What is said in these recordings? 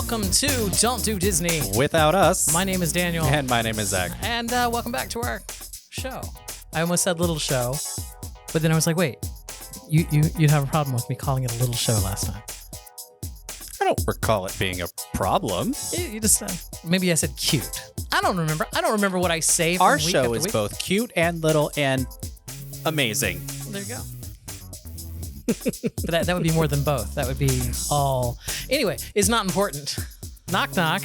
welcome to Don't Do Disney Without us. My name is Daniel. And my name is Zach. And welcome back to our show. I almost said little show, but then I was like, wait, you'd have a problem with me calling it a little show last time. I don't recall it being a problem. You just maybe I said cute. I don't remember what I say. Our show is both cute and little and amazing. There you go. But that would be more than both. That would be all. Anyway, it's not important. Knock, knock.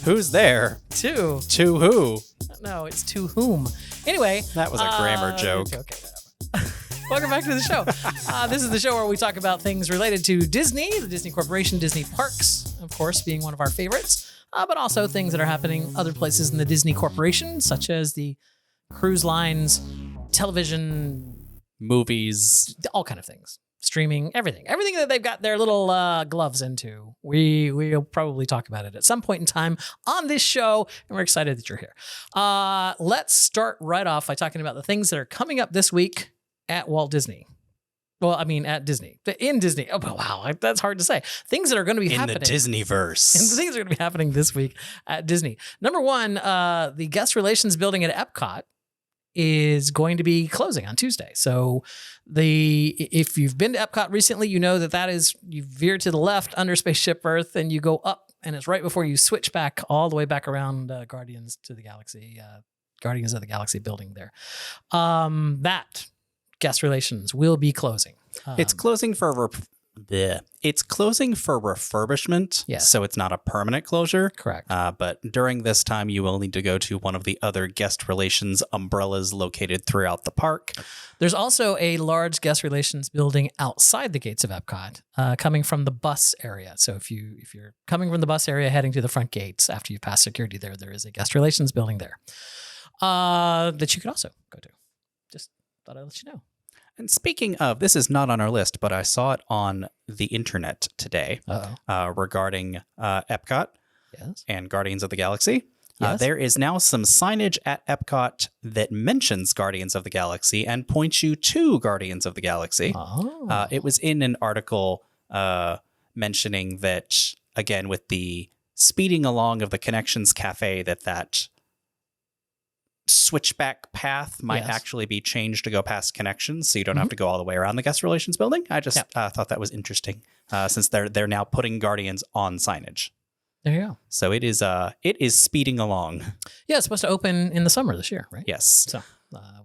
Who's there? To who? No, it's to whom. Anyway. That was a grammar joke. Okay, whatever. Welcome back to the show. This is the show where we talk about things related to Disney, the Disney Corporation, Disney Parks, of course, being one of our favorites, but also things that are happening other places in the Disney Corporation, such as the cruise lines, television, movies, all kind of things. Streaming, everything that they've got their little gloves into. We'll probably talk about it at some point in time on this show, and we're excited that you're here. Let's start right off by talking about the things that are coming up this week at Walt Disney. Well, I mean, at Disney. In Disney. Oh, wow, that's hard to say. Things that are going to be happening. In the Disneyverse. And the things that are going to be happening this week at Disney. Number one, the guest relations building at Epcot is going to be closing on Tuesday. So if you've been to Epcot recently, you know that is, you veer to the left under Spaceship Earth and you go up, and it's right before you switch back all the way back around Guardians of the Galaxy building there. That guest relations will be closing. It's closing for refurbishment. Yes. So it's not a permanent closure. Correct. But during this time, you will need to go to one of the other guest relations umbrellas located throughout the park. There's also a large guest relations building outside the gates of Epcot, coming from the bus area. So if you're coming from the bus area heading to the front gates after you've passed security there is a guest relations building there that you could also go to. Just thought I'd let you know. And speaking of, this is not on our list, but I saw it on the internet today regarding Epcot and Guardians of the Galaxy. Yes. There is now some signage at Epcot that mentions Guardians of the Galaxy and points you to Guardians of the Galaxy. Oh. It was in an article mentioning that, again, with the speeding along of the Connections Cafe, that switchback path might actually be changed to go past Connections, so you don't have to go all the way around the guest relations building. I just thought that was interesting, since they're now putting Guardians on signage. There you go. So it is speeding along. Yeah, it's supposed to open in the summer this year, right? Yes. So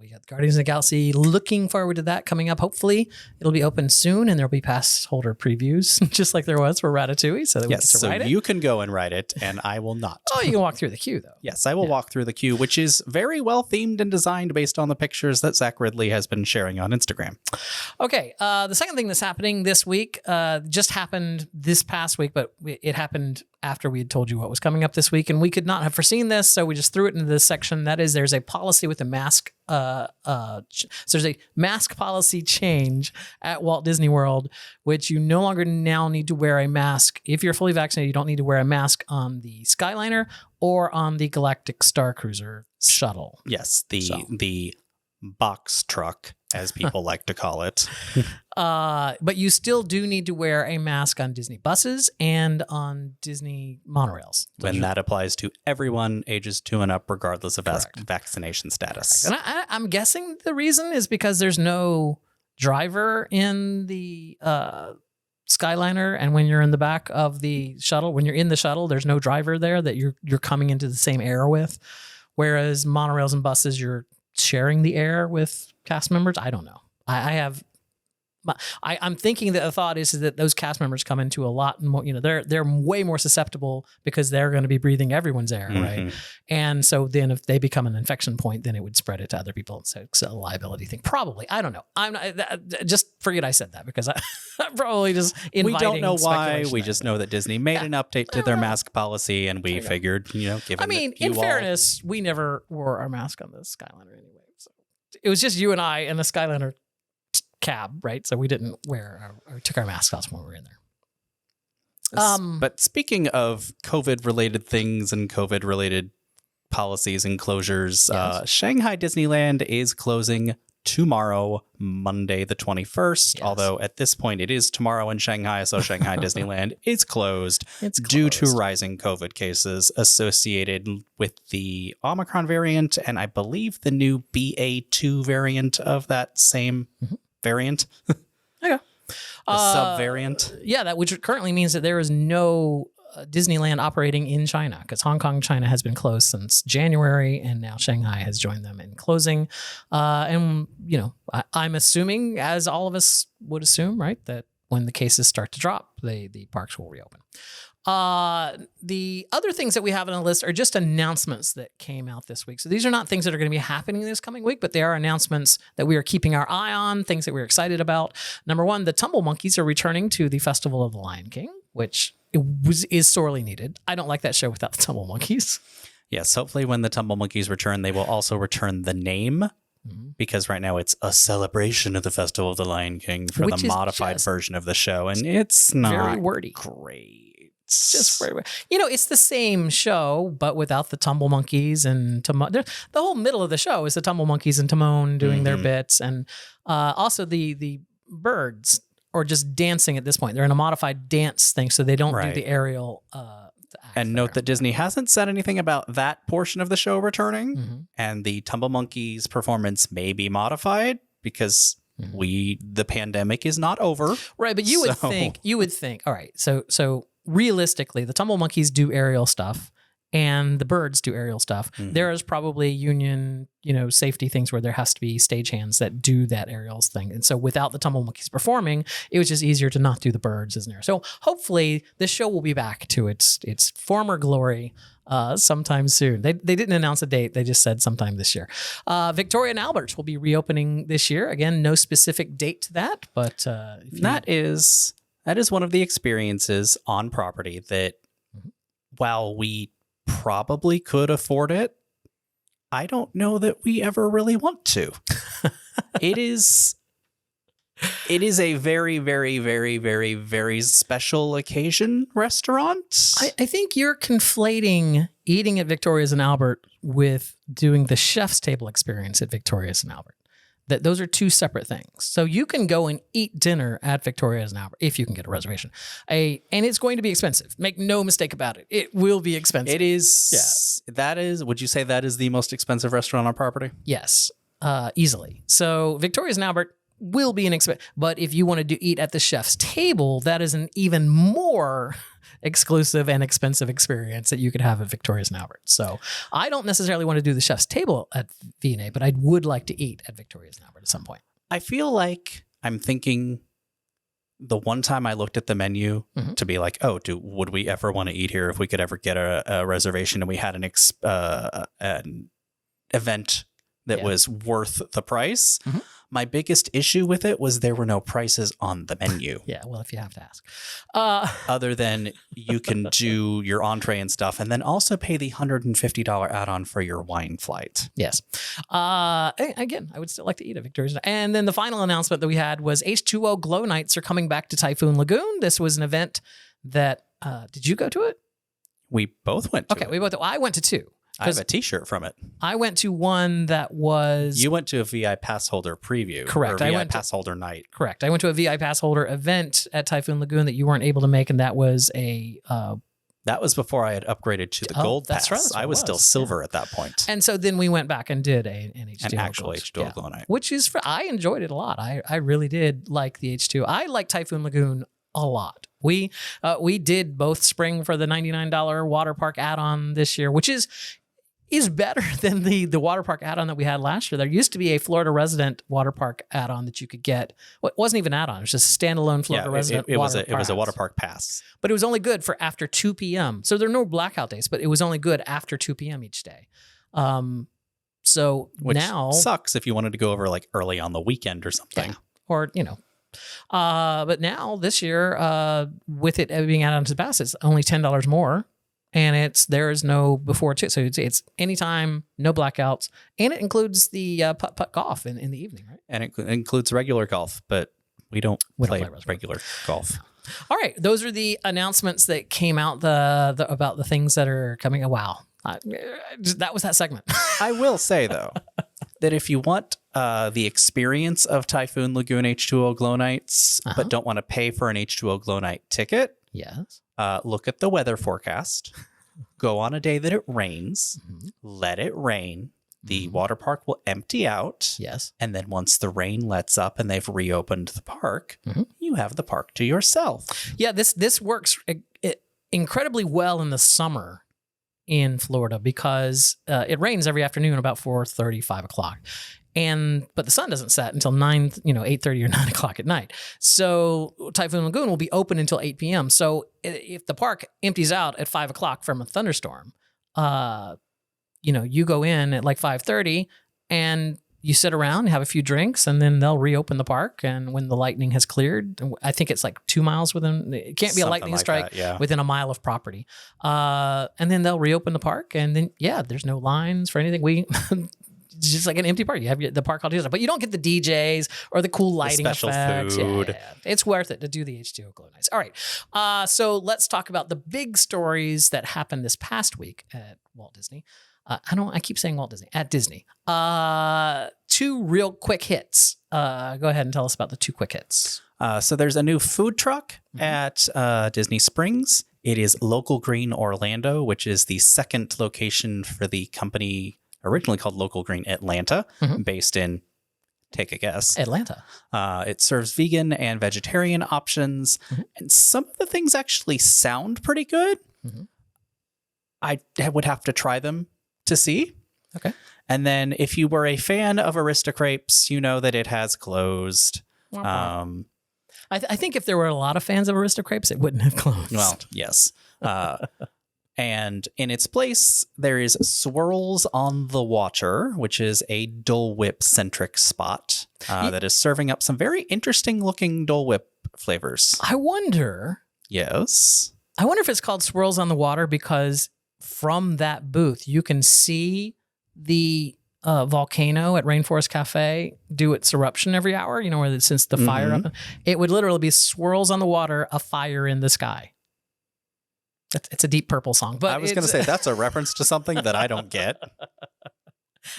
we got Guardians of the Galaxy. Looking forward to that coming up. Hopefully it'll be open soon, and there'll be pass holder previews, just like there was for Ratatouille, so that we get to ride it. You can go and ride it, and I will not. Oh, you can walk through the queue, though. Yes, I will walk through the queue, which is very well themed and designed based on the pictures that Zach Ridley has been sharing on Instagram. Okay, the second thing that's happening this week just happened this past week, but it happened after we had told you what was coming up this week, and we could not have foreseen this, so we just threw it into this section. That is, there's a policy with a mask. So there's a mask policy change at Walt Disney World, which you no longer now need to wear a mask. If you're fully vaccinated, you don't need to wear a mask on the Skyliner or on the Galactic Star Cruiser shuttle. Yes, the box truck, as people like to call it. But you still do need to wear a mask on Disney buses and on Disney monorails. And that applies to everyone ages 2 and up, regardless of vaccination status. Correct. And I'm guessing the reason is because there's no driver in the Skyliner, and when you're in the back of the shuttle, when you're in the shuttle, there's no driver there that you're coming into the same air with. Whereas monorails and buses, you're sharing the air with cast members. I don't know. I'm thinking that the thought is that those cast members come into a lot more, they're way more susceptible because they're going to be breathing everyone's air, right? And so then if they become an infection point, then it would spread it to other people. So it's a liability thing. Probably. I don't know. I'm not, just forget I said that, because I'm probably just inviting We don't know why. We there. just know that Disney made an update to their mask policy, and we figured, given in fairness, we never wore our mask on the Skyliner anyway. So it was just you and I and the Skyliner cab, right? So we didn't wear or took our masks off when we were in there. But speaking of COVID-related things and COVID-related policies and closures, Shanghai Disneyland is closing tomorrow, Monday the 21st. Yes. Although at this point it is tomorrow in Shanghai, so Shanghai Disneyland is closed due to rising COVID cases associated with the Omicron variant and I believe the new BA2 variant of that same variant. Okay. The sub-variant. Yeah, that which currently means that there is no Disneyland operating in China because Hong Kong, China has been closed since January, and now Shanghai has joined them in closing. And, you know, I'm assuming, as all of us would assume, right, that when the cases start to drop, the parks will reopen. The other things that we have on the list are just announcements that came out this week. So these are not things that are going to be happening this coming week, but they are announcements that we are keeping our eye on, things that we're excited about. Number one, the Tumble Monkeys are returning to the Festival of the Lion King, which is sorely needed. I don't like that show without the Tumble Monkeys. Yes, hopefully when the Tumble Monkeys return, they will also return the name. Because right now it's a celebration of the Festival of the Lion King for the modified version of the show, and it's not very wordy. Great. Just very, you know, it's the same show, but without the Tumble Monkeys and Timon. The whole middle of the show is the Tumble Monkeys and Timon doing their bits, and also the birds are just dancing at this point. They're in a modified dance thing, so they don't do the aerial. And note that Disney hasn't said anything about that portion of the show returning, and the Tumble Monkeys performance may be modified because the pandemic is not over. Right, but you would think, all right, so realistically, the Tumble Monkeys do aerial stuff and the birds do aerial stuff. There is probably union, safety things where there has to be stagehands that do that aerials thing. And so without the Tumble Monkeys performing, it was just easier to not do the birds, isn't there? So hopefully this show will be back to its former glory sometime soon. They didn't announce a date. They just said sometime this year. Victoria and Albert's will be reopening this year. Again, no specific date to that, but that is one of the experiences on property that while we probably could afford it, I don't know that we ever really want to. It is a very, very, very, very, very special occasion restaurant. I think you're conflating eating at Victoria's and Albert with doing the chef's table experience at Victoria's and Albert. That those are two separate things. So you can go and eat dinner at Victoria's and Albert if you can get a reservation. And it's going to be expensive. Make no mistake about it. It will be expensive. It is. Yeah. That is. Would you say that is the most expensive restaurant on property? Yes, easily. So Victoria's and Albert will be an expense. But if you wanted to eat at the chef's table, that is an even more exclusive and expensive experience that you could have at Victoria's and Albert. So I don't necessarily want to do the chef's table at V&A, but I would like to eat at Victoria's and Albert at some point. I feel like I'm thinking the one time I looked at the menu to be like, would we ever want to eat here if we could ever get a reservation and we had an event that was worth the price. My biggest issue with it was there were no prices on the menu. Yeah, well, if you have to ask. Other than you can do your entree and stuff, and then also pay the $150 add-on for your wine flight. Yes. Again, I would still like to eat at Victoria's. And then the final announcement that we had was H2O Glow Nights are coming back to Typhoon Lagoon. This was an event that, did you go to it? We both went to it. Okay, we both. I went to two. I have a t-shirt from it. I went to one that was... You went to a VI pass holder preview. Correct. Or VI pass holder night. Correct. I went to a VI pass holder event at Typhoon Lagoon that you weren't able to make, and that was a... that was before I had upgraded to the gold pass. That's right. I was still silver at that point. And so then we went back and did an H2O. An actual H2O Glow Night. Which is... I enjoyed it a lot. I really did like the H2O. I like Typhoon Lagoon a lot. We did both spring for the $99 water park add-on this year, which is better than the water park add-on that we had last year. There used to be a Florida resident water park add-on that you could get. Well, it wasn't even add-on. It was just a standalone Florida resident it was a water park pass. But it was only good for after 2 p.m. So there are no blackout days, but it was only good after 2 p.m. each day. Which now... sucks if you wanted to go over like early on the weekend or something. Yeah. Or, but now this year, with it being added onto the pass, it's only $10 more. And there is no before two. So it's anytime, no blackouts. And it includes the putt-putt golf in the evening, right? And it includes regular golf, but we don't play regular golf. All right. Those are the announcements that came out about the things that are coming. Wow. That was that segment. I will say, though, that if you want the experience of Typhoon Lagoon H2O Glow Nights, but don't want to pay for an H2O Glow Night ticket, yes, look at the weather forecast. Go on a day that it rains. Let it rain. The water park will empty out. Yes. And then once the rain lets up and they've reopened the park, you have the park to yourself. Yeah, this works incredibly well in the summer in Florida because it rains every afternoon about 4:30, 5 o'clock. But the sun doesn't set until 8:30 or 9 o'clock at night. So Typhoon Lagoon will be open until 8 p.m. So if the park empties out at 5 o'clock from a thunderstorm, you go in at like 5:30 and you sit around, have a few drinks, and then they'll reopen the park. And when the lightning has cleared, I think it's like 2 miles within, it can't be a lightning strike within a mile of property. And then they'll reopen the park. And then, there's no lines for anything. It's just like an empty park. You have the park all together, but you don't get the DJs or the cool lighting special effects. food. Yeah. It's worth it to do the H2O Glow Nights. All right. So let's talk about the big stories that happened this past week at Walt Disney. I keep saying Walt Disney, at Disney. 2 real quick hits. Go ahead and tell us about the 2 quick hits. So there's a new food truck at Disney Springs. It is Local Green Orlando, which is the second location for the company originally called Local Green Atlanta, based in, take a guess, Atlanta. It serves vegan and vegetarian options. And some of the things actually sound pretty good. I would have to try them to see. Okay. And then if you were a fan of Aristocrapes, you know that it has closed. I think if there were a lot of fans of Aristocrapes, it wouldn't have closed. Well, yes. And in its place, there is Swirls on the Water, which is a Dole Whip-centric spot that is serving up some very interesting-looking Dole Whip flavors. I wonder... Yes? I wonder if it's called Swirls on the Water because from that booth, you can see the volcano at Rainforest Cafe do its eruption every hour, where since the fire up, it would literally be swirls on the water, a fire in the sky. It's a Deep Purple song. But I was going to say, that's a reference to something that I don't get.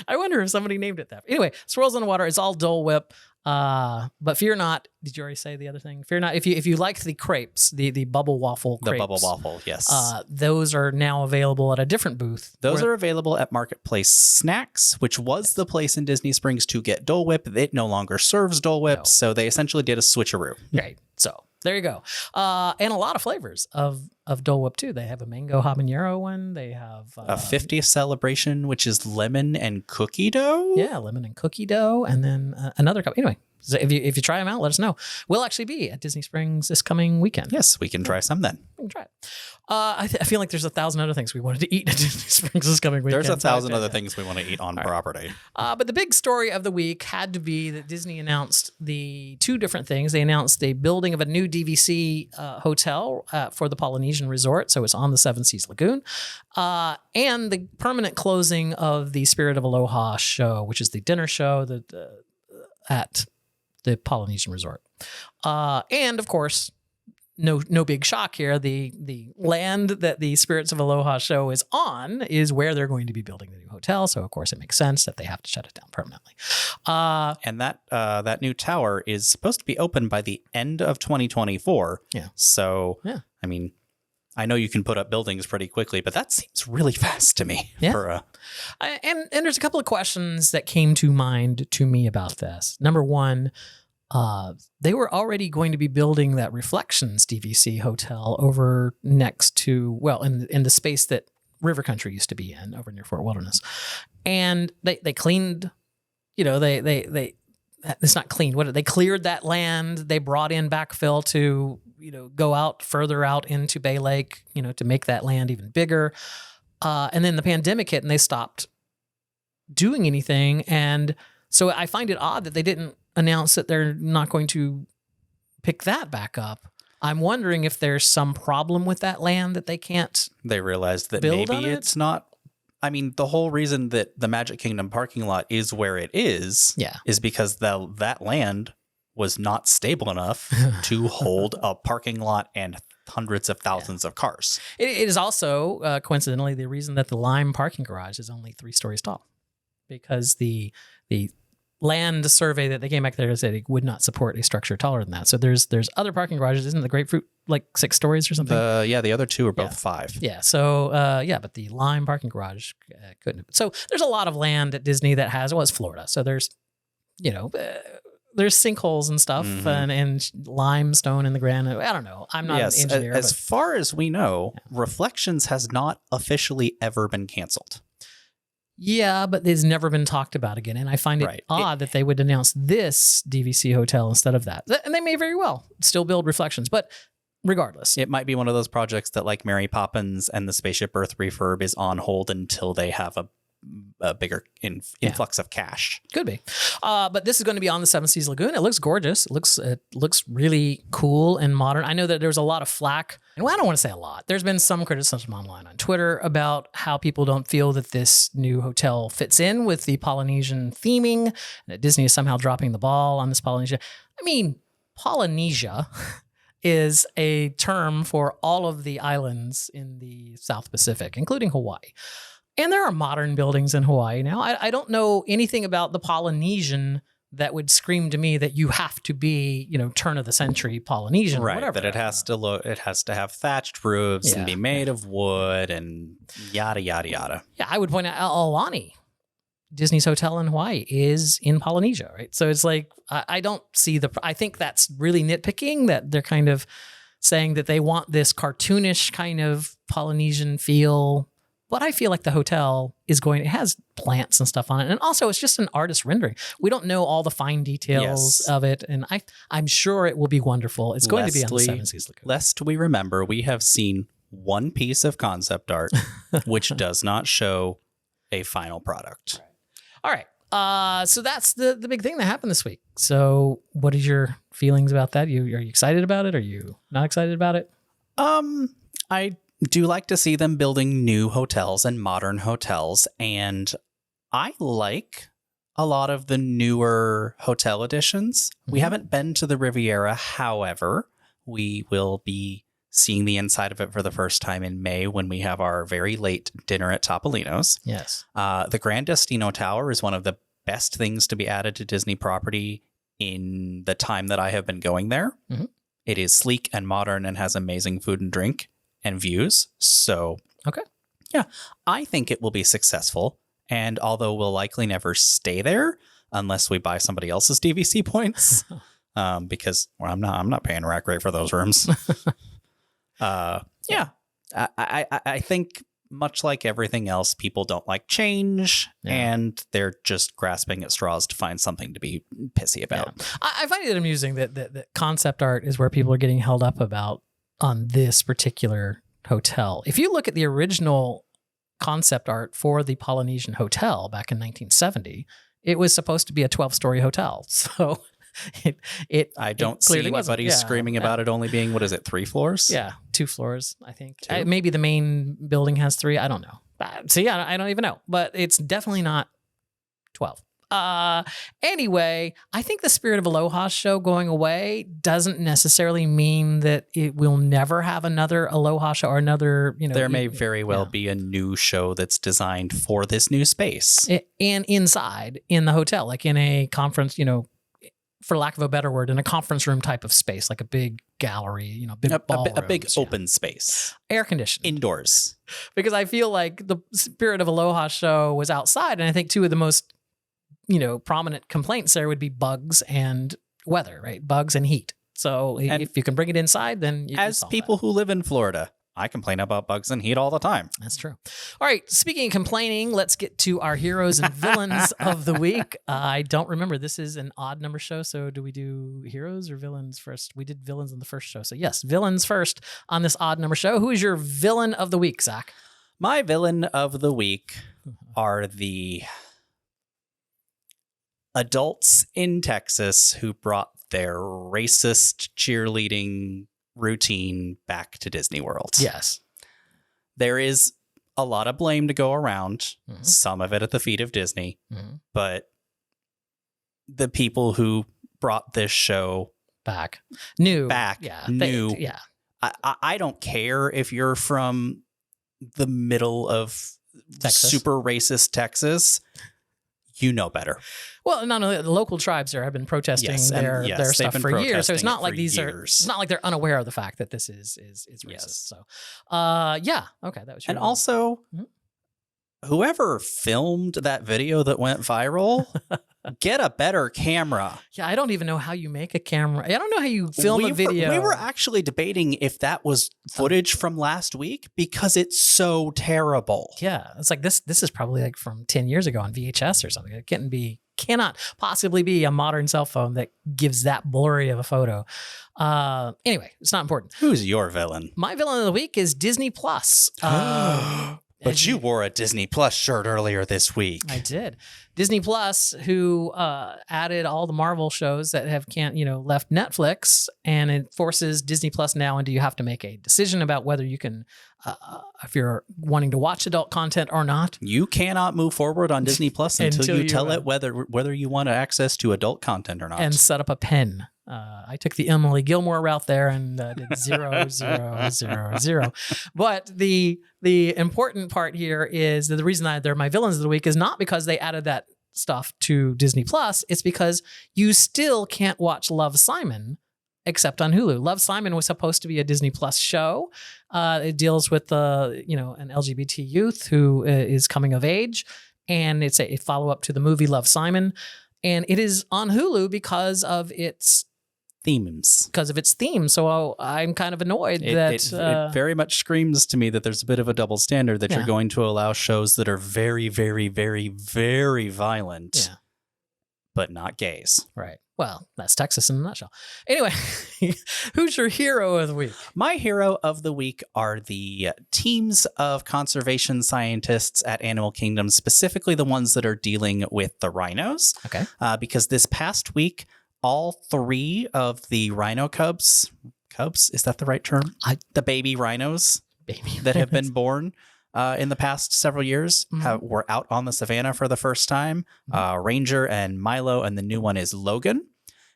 I wonder if somebody named it that. Anyway, Swirls on the Water is all Dole Whip. But fear not. Did you already say the other thing? Fear not. If you liked the crepes, the bubble waffle crepes. The bubble waffle, yes. Those are now available at a different booth. Those are available at Marketplace Snacks, which was the place in Disney Springs to get Dole Whip. It no longer serves Dole Whip, so they essentially did a switcheroo. Right. So there you go. And a lot of flavors of Dole Whip too. They have a mango habanero one. They have a 50th celebration, which is lemon and cookie dough. Yeah, lemon and cookie dough, and then another cup. Anyway, so if you try them out, let us know. We'll actually be at Disney Springs this coming weekend. Yes, we can try some then. We can try it. I feel like there's 1,000 other things we wanted to eat at Disney Springs this coming weekend. There's 1,000 other things we want to eat on property. But the big story of the week had to be that Disney announced the 2 different things. They announced the building of a new DVC hotel for the Polynesian Resort, so it's on the Seven Seas Lagoon, and the permanent closing of the Spirit of Aloha show, which is the dinner show at the Polynesian Resort. And of course, no big shock here. The land that the Spirits of Aloha show is on is where they're going to be building the new hotel. So of course it makes sense that they have to shut it down permanently. And that new tower is supposed to be open by the end of 2024. Yeah. So, I mean, I know you can put up buildings pretty quickly, but that seems really fast to me. Yeah. And there's a couple of questions that came to mind to me about this. Number one, they were already going to be building that Reflections DVC hotel over next to, in the space that River Country used to be in over near Fort Wilderness. And they cleaned, it's not cleaned. They cleared that land. They brought in backfill to, go out further out into Bay Lake, to make that land even bigger. And then the pandemic hit and they stopped doing anything. And so I find it odd that they didn't announce that they're not going to pick that back up. I'm wondering if there's some problem with that land that they can't. They realized that build maybe it's not. I mean, the whole reason that the Magic Kingdom parking lot is where it is because that land was not stable enough to hold a parking lot and hundreds of thousands of cars. It is also, coincidentally, the reason that the Lime parking garage is only 3 stories tall, because the land survey that they came back there and said it would not support a structure taller than that. So there's other parking garages. Isn't the Grapefruit like 6 stories or something? The other 2 are both 5. Yeah. So but the Lime parking garage couldn't. So there's a lot of land at Disney that has. Well, it's Florida, so there's there's sinkholes and stuff and limestone in the ground. I don't know. I'm not an engineer. As far as we know, Reflections has not officially ever been canceled. Yeah, but it's never been talked about again. And I find it odd that they would announce this DVC hotel instead of that. And they may very well still build Reflections. But regardless. It might be one of those projects that like Mary Poppins and the Spaceship Earth refurb is on hold until they have a bigger influx of cash. Could be. But this is going to be on the Seven Seas Lagoon. It looks gorgeous. It looks really cool and modern. I know that there's a lot of flack, and I don't want to say a lot. There's been some criticism online on Twitter about how people don't feel that this new hotel fits in with the Polynesian theming, and that Disney is somehow dropping the ball on this Polynesia. I mean, Polynesia is a term for all of the islands in the South Pacific, including Hawaii. And there are modern buildings in Hawaii now. I don't know anything about the Polynesian that would scream to me that you have to be, turn of the century Polynesian, right? Or whatever. That it has to have thatched roofs and be made of wood and yada yada yada. Yeah, I would point out Aulani, Disney's hotel in Hawaii, is in Polynesia, right? So it's like I don't see I think that's really nitpicking, that they're kind of saying that they want this cartoonish kind of Polynesian feel. But I feel like the hotel it has plants and stuff on it. And also it's just an artist rendering. We don't know all the fine details of it. And I'm sure it will be wonderful. It's going to be on the Seven Seas Lagoon. Lest we remember, we have seen one piece of concept art, which does not show a final product. All right. So that's the big thing that happened this week. So what is your feelings about that? Are you excited about it? Are you not excited about it? I do like to see them building new hotels and modern hotels, and I like a lot of the newer hotel additions. We haven't been to the Riviera, however, we will be seeing the inside of it for the first time in May when we have our very late dinner at Topolino's. Yes. The Grand Destino Tower is one of the best things to be added to Disney property in the time that I have been going there. Mm-hmm. It is sleek and modern and has amazing food and drink and views. So, yeah, I think it will be successful. And although we'll likely never stay there unless we buy somebody else's DVC points, because I'm not paying rack rate for those rooms. I think much like everything else, people don't like change, and they're just grasping at straws to find something to be pissy about. Yeah. I find it amusing that concept art is where people are getting held up about on this particular hotel. If you look at the original concept art for the Polynesian Hotel back in 1970, it was supposed to be a 12-story hotel. So I don't see anybody screaming about it only being, 3 floors? Yeah, 2 floors, I think. Maybe the main building has 3. I don't know. I don't even know. But it's definitely not 12. Anyway, I think the Spirit of Aloha show going away doesn't necessarily mean that it will never have another Aloha show or another, There may very well be a new show that's designed for this new space. And inside in the hotel, like in a conference, for lack of a better word, in a conference room type of space, like a big gallery, a big open space. Air conditioned. Indoors. Because I feel like the Spirit of Aloha show was outside, and I think 2 of the most prominent complaints there would be bugs and weather, right? Bugs and heat. So if you can bring it inside, then you as people who live in Florida, I complain about bugs and heat all the time. That's true. All right. Speaking of complaining, let's get to our heroes and villains of the week. I don't remember. This is an odd number show. So do we do heroes or villains first? We did villains on the first show. So yes, villains first on this odd number show. Who is your villain of the week, Zach? My villain of the week are the adults in Texas who brought their racist cheerleading routine back to Disney World. Yes. There is a lot of blame to go around, some of it at the feet of Disney, but the people who brought this show back, I don't care if you're from the middle of Texas. Super racist Texas. You know better. Well, not only the local tribes there have been protesting their stuff for years, so it's not like it's not like they're unaware of the fact that this is racist. Yes. So, okay, that was. And also, whoever filmed that video that went viral, get a better camera. Yeah, I don't even know how you make a camera. I don't know how you film a video. We were actually debating if that was footage from last week because it's so terrible. Yeah, it's like this is probably like from 10 years ago on VHS or something. It cannot possibly be a modern cell phone that gives that blurry of a photo. Anyway, it's not important. Who's your villain? My villain of the week is Disney Plus. But you wore a Disney Plus shirt earlier this week. I did. Disney Plus, who added all the Marvel shows that have left Netflix, and it forces Disney Plus now into you have to make a decision about whether you can, if you're wanting to watch adult content or not. You cannot move forward on Disney Plus until you tell it whether you want access to adult content or not. And set up a pen. I took the Emily Gilmore route there and did 0, 0, 0, 0. But the important part here is that the reason they're my villains of the week is not because they added that stuff to Disney Plus. It's because you still can't watch Love, Simon except on Hulu. Love, Simon was supposed to be a Disney Plus show. It deals with an LGBT youth who is coming of age, and it's a follow-up to the movie Love, Simon. And it is on Hulu because of its themes. So I'm kind of annoyed that it very much screams to me that there's a bit of a double standard that you're going to allow shows that are very, very, very, very violent, but not gays. Right. Well, that's Texas in a nutshell. Anyway, who's your hero of the week? My hero of the week are the teams of conservation scientists at Animal Kingdom, specifically the ones that are dealing with the rhinos. Okay. Because this past week, all 3 of the rhino cubs, is that the right term? The baby rhinos that have been born in the past several years were out on the savannah for the first time. Ranger and Milo, and the new one is Logan.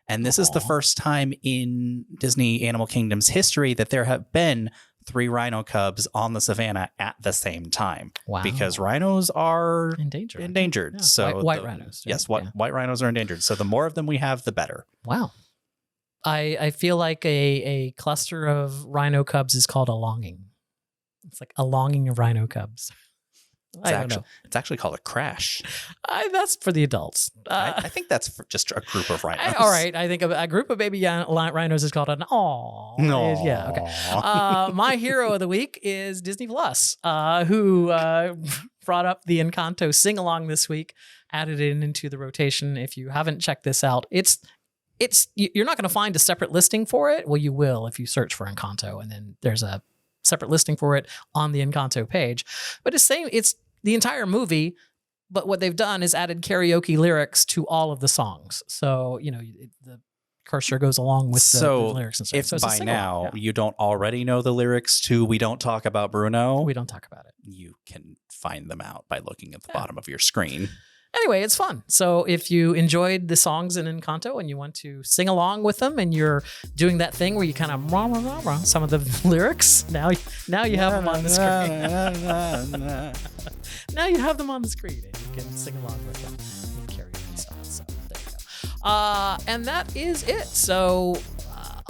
And this is the first time in Disney Animal Kingdom's history that there have been 3 rhino cubs on the savannah at the same time. Wow. Because rhinos are endangered. Yeah. So white rhinos. Yes, white rhinos are endangered. So the more of them we have, the better. Wow. I feel like a cluster of rhino cubs is called a longing. It's like a longing of rhino cubs. It's actually called a crash. That's for the adults. I think that's for just a group of rhinos. All right. I think a group of baby rhinos is called an aw. No. Yeah. Okay. My hero of the week is Disney Plus, who brought up the Encanto sing along this week, added it into the rotation. If you haven't checked this out, you're not going to find a separate listing for it. Well, you will if you search for Encanto, and then there's a separate listing for it on the Encanto page. But it's the entire movie, but what they've done is added karaoke lyrics to all of the songs. So, the cursor goes along with the lyrics and stuff. If by now you don't already know the lyrics to We Don't Talk About Bruno, we don't talk about it. You can find them out by looking at the bottom of your screen. Anyway, it's fun. So if you enjoyed the songs in Encanto and you want to sing along with them, and you're doing that thing where you kind of rah, rah, rah, rah, some of the lyrics, now you have them on the screen. Now you have them on the screen, and you can sing along with them in karaoke style. So there you go. And that is it. So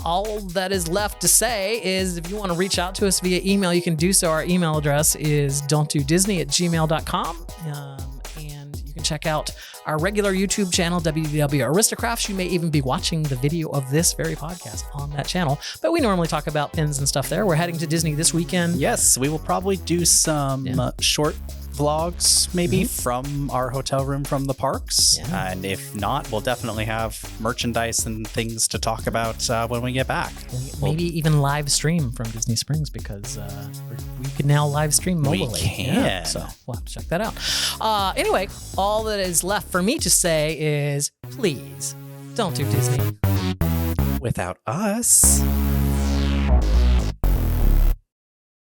all that is left to say is if you want to reach out to us via email, you can do so. Our email address is don'tdodisney@gmail.com. And you can check out our regular YouTube channel, WDW Aristocrats. You may even be watching the video of this very podcast on that channel. But we normally talk about pins and stuff there. We're heading to Disney this weekend. Yes, we will probably do some short vlogs maybe from our hotel room from the parks. Yeah. And if not, we'll definitely have merchandise and things to talk about when we get back. Maybe even live stream from Disney Springs, because we can now live stream mobily. We can. Yeah, so we'll have to check that out. Anyway, all that is left for me to say is please don't do Disney without us.